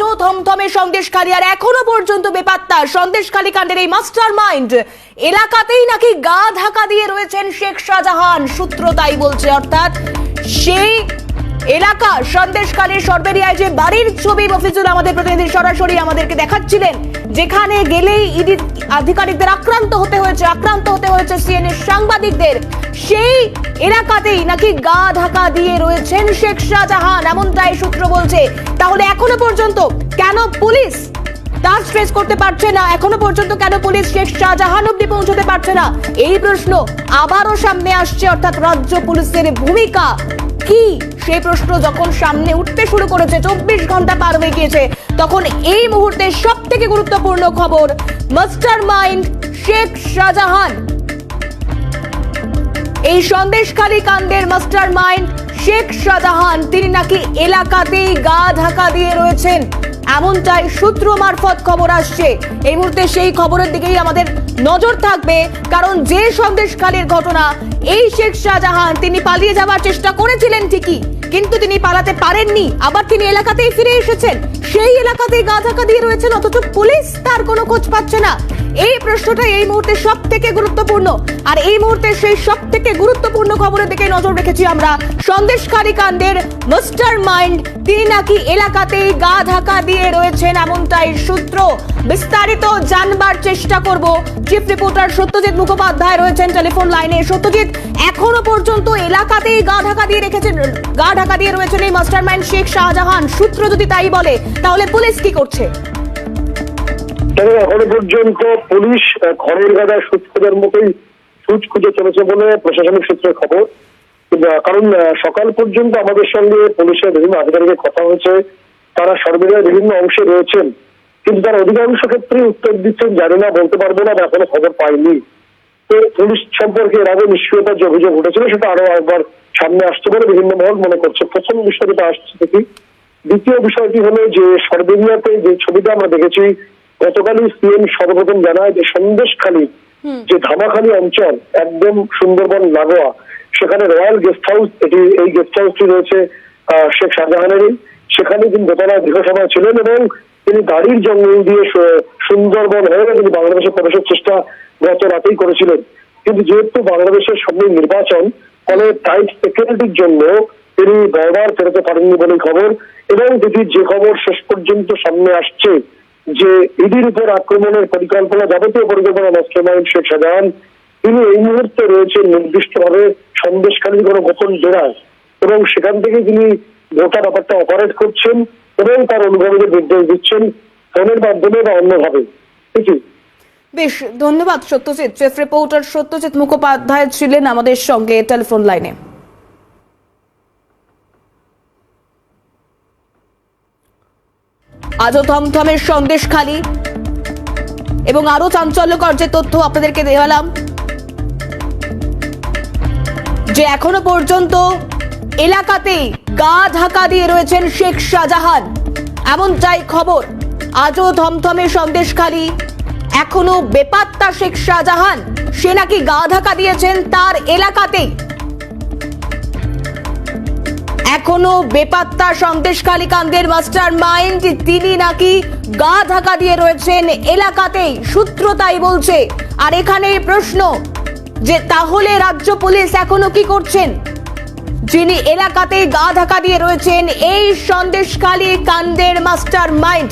থমথমে সন্দেশখালী, আর এখনো পর্যন্ত বেপাত্তা সন্দেশখালী কাণ্ডের এই মাস্টার মাইন্ড। এলাকাতেই নাকি গা ঢাকা দিয়ে রয়েছেন শেখ শাহজাহান, সূত্র তাই বলছে। অর্থাৎ সেই এলাকা সন্দেশখালীর সরবেরিয়ায় যে বাড়ির ছবি মফিজুল আমাদের প্রতিনিধি সরাসরি আমাদেরকে দেখাচ্ছিলেন, যেখানে গেলেই ইডি আধিকারিকদের আক্রান্ত হতে হয়েছে সিএনএর সাংবাদিকদের, সেই এলাকাতেই নাকি গা ঢাকা দিয়ে রয়েছেন শেখ শাহজাহান, এমনটাই সূত্র বলছে। তাহলে এখনো পর্যন্ত কেন পুলিশ তার স্ট্রেস করতে পারছে না? এখনো পর্যন্ত কেন পুলিশ শেখ শাহজাহান অব্দি পৌঁছতে পারছে না? এই প্রশ্ন আবারও সামনে আসছে। অর্থাৎ রাজ্য পুলিশের ভূমিকা কি, সেই প্রশ্ন যখন সামনে উঠতে শুরু করেছে, 24 ঘন্টা পার হয়ে গিয়েছে, তখন এই মুহূর্তে সব থেকে গুরুত্বপূর্ণ খবর, মাস্টার মাইন্ড শেখ শাহজাহান, এই সন্দেশখালী কাণ্ডের মাস্টার মাইন্ড শেখ শাহজাহান, তিনি নাকি এলাকাতেই গা ঢাকা দিয়ে রয়েছেন, এমনটাই সূত্র মারফত খবর আসছে। এই মুহূর্তে সেই খবরের দিকেই আমাদের নজর থাকবে, কারণ যে সন্দেশখালীর ঘটনা, এই শেখ শাহজাহান তিনি পালিয়ে যাওয়ার চেষ্টা করেছিলেন ঠিকই, কিন্তু তিনি পালাতে পারেননি, আবার তিনি এলাকাতেই ফিরে এসেছেন, সেই এলাকাতেই গা ঢাকা দিয়ে রয়েছেন, অথচ পুলিশ তার কোনো খোঁজ পাচ্ছে না। এই প্রশ্নটা এই মুহূর্তে সব থেকে গুরুত্বপূর্ণ, আর এই মুহূর্তে সেই সব থেকে গুরুত্বপূর্ণ খবরের দিকে নজর রেখেছি আমরা। সন্দেশখালী কাণ্ডের মাস্টার মাইন্ড তিনি নাকি এলাকাতেই গা ঢাকা দিয়ে রয়েছেন, এমনটাই সূত্র। বিস্তারিত জানবার চেষ্টা করব। চিফ রিপোর্টার সত্যজিৎ মুখোপাধ্যায় রয়েছেন টেলিফোন লাইনে। সত্যজিৎ, এখনো পর্যন্ত এলাকাতেই গা ঢাকা দিয়ে রয়েছেন এই মাস্টার মাইন্ড শেখ শাহজাহান, সূত্র যদি তাই বলে, তাহলে পুলিশ কি করছে? এখনো পর্যন্ত পুলিশ ঘরের গাদা সুচ খোঁজার মতোই সুচ খুঁজে চলেছে বলে প্রশাসনিক সূত্রের খবর। কারণ সকাল পর্যন্ত আমাদের সঙ্গে পুলিশের বিভিন্ন আধিকারিকের কথা হয়েছে, তারা সরবেরিয়ার বিভিন্ন অংশে রয়েছেন, কিন্তু তারা অধিকাংশ ক্ষেত্রে উত্তর দিচ্ছেন জানি না, বলতে পারবো না, এখনো খবর পাইনি। তো পুলিশ সম্পর্কে এর আগে নিশ্চয়তার যে অভিযোগ উঠেছিল সেটা আরো একবার সামনে আসছে বলে বিভিন্ন মহল মনে করছে। প্রথম বিষয়টা আসছে দেখি। দ্বিতীয় বিষয়টি হলো যে সরবেরিয়াতে যে ছবিটা আমরা দেখেছি, গতকালই সিএম সর্বপ্রথম জানায় যে সন্দেশখালী যে ধামাখালী অঞ্চল, একদম সুন্দরবন লাগোয়া, সেখানে রয়্যাল গেস্ট হাউস, এই গেস্ট হাউসটি রয়েছে শেখ শাহজাহানেরই। সেখানে তিনি দোতলায় দীর্ঘসময় ছিলেন এবং তিনি গাড়ির জঙ্গল দিয়ে সুন্দরবন হয়ে তিনি বাংলাদেশে প্রবেশের চেষ্টা গত রাতেই করেছিলেন। কিন্তু যেহেতু বাংলাদেশের সামনে নির্বাচন, ফলে টাইট সিকিউরিটির জন্য তিনি বর্ডার ফেরতে পারেননি বলে খবর। এবং যদি যে খবর শেষ পর্যন্ত সামনে আসছে যে ইডির উপর আক্রমণের পরিকল্পনা, যাবতীয় পরিকল্পনা মাস্টারমাইন্ড শেখ শাহজাহান, তিনি এই মুহূর্তে রয়েছেন নির্দিষ্টভাবে সন্দেশখালীর কোনো গোপন ডেরায়, এবং সেখান থেকে তিনি গোটা ব্যাপারটা অপারেট করছেন এবং তার অনুগামীদের নির্দেশ দিচ্ছেন ফোনের মাধ্যমে বা অন্যভাবে। ঠিক। বেশ, ধন্যবাদ সত্যজিৎ। চিফ রিপোর্টার সত্যজিৎ মুখোপাধ্যায় ছিলেন আমাদের সঙ্গে টেলিফোন লাইনে। আজও থমথমের সন্দেশখালী, এবং আরো চাঞ্চল্যকর যে তথ্য আপনাদেরকে দেখালাম, যে এখনো পর্যন্ত এলাকাতেই গা ঢাকা দিয়ে রয়েছেন শেখ শাহজাহান, এমনটাই খবর। আজও থমথমে সন্দেশখালী, এখনো বেপাত্তা শেখ শাহজাহান, সে নাকি গা ঢাকা দিয়েছেন তার এলাকাতেই। এখনো বেপাত্তা সন্দেশখালী কাণ্ডের মাস্টার মাইন্ড, তিনি নাকি গা ঢাকা দিয়ে রয়েছেন এলাকাতেই, সূত্র তাই বলছে। আর এখানে প্রশ্ন যে তাহলে রাজ্য পুলিশ এখনো কি করছেন? যিনি এলাকাতেই গা ঢাকা দিয়ে রয়েছেন এই সন্দেশখালী কাণ্ডের মাস্টার মাইন্ড,